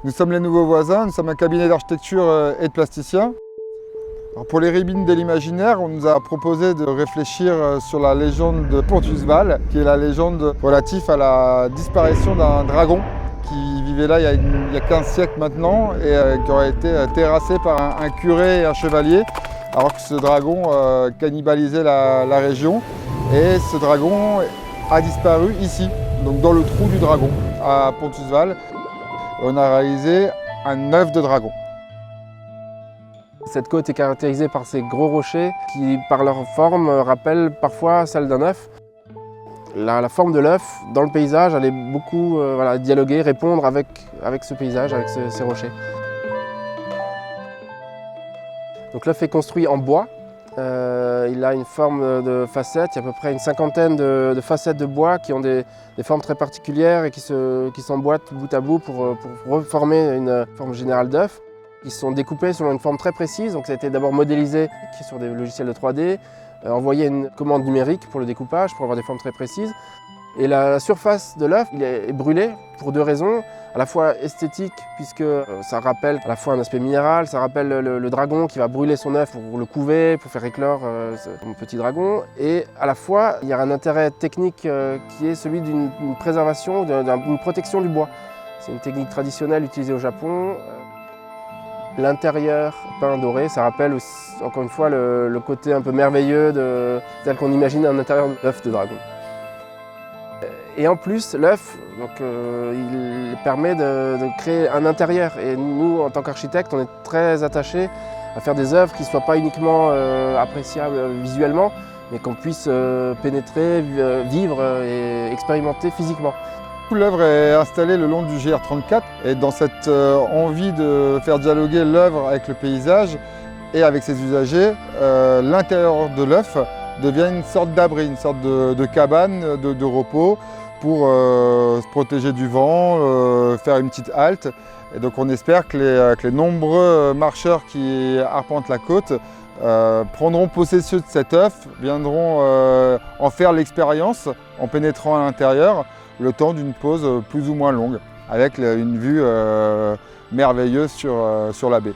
Nous sommes les nouveaux voisins, nous sommes un cabinet d'architecture et de plasticiens. Alors pour les ribines de l'imaginaire, on nous a proposé de réfléchir sur la légende de Pontusval, qui est la légende relative à la disparition d'un dragon qui vivait là il y a 15 siècles maintenant et qui aurait été terrassé par un curé et un chevalier, alors que ce dragon cannibalisait la région. Et ce dragon a disparu ici, donc dans le trou du dragon à Pontusval. On a réalisé un œuf de dragon. Cette côte est caractérisée par ces gros rochers qui, par leur forme, rappellent parfois celle d'un œuf. La forme de l'œuf, dans le paysage, allait beaucoup dialoguer, répondre avec ce paysage, avec ces rochers. Donc l'œuf est construit en bois. Il a une forme de facette, il y a à peu près une cinquantaine de facettes de bois qui ont des formes très particulières et qui s'emboîtent bout à bout pour reformer une forme générale d'œuf. Ils sont découpés selon une forme très précise, donc ça a été d'abord modélisé sur des logiciels de 3D, envoyé une commande numérique pour le découpage, pour avoir des formes très précises. Et la surface de l'œuf est brûlée pour deux raisons, à la fois esthétique, puisque ça rappelle à la fois un aspect minéral, ça rappelle le dragon qui va brûler son œuf pour le couver, pour faire éclore son petit dragon, et à la fois il y a un intérêt technique qui est celui d'une préservation, d'une protection du bois. C'est une technique traditionnelle utilisée au Japon. L'intérieur peint doré, ça rappelle aussi, encore une fois le côté un peu merveilleux tel qu'on imagine un intérieur d'œuf de dragon. Et en plus, l'œuf, il permet de créer un intérieur. Et nous, en tant qu'architectes, on est très attachés à faire des œuvres qui ne soient pas uniquement appréciables visuellement, mais qu'on puisse pénétrer, vivre et expérimenter physiquement. L'œuvre est installée le long du GR34 et dans cette envie de faire dialoguer l'œuvre avec le paysage et avec ses usagers, l'intérieur de l'œuf devient une sorte d'abri, une sorte de cabane de repos pour se protéger du vent, faire une petite halte. Et donc on espère que les nombreux marcheurs qui arpentent la côte prendront possession de cet œuf, viendront en faire l'expérience en pénétrant à l'intérieur le temps d'une pause plus ou moins longue, avec une vue merveilleuse sur la baie.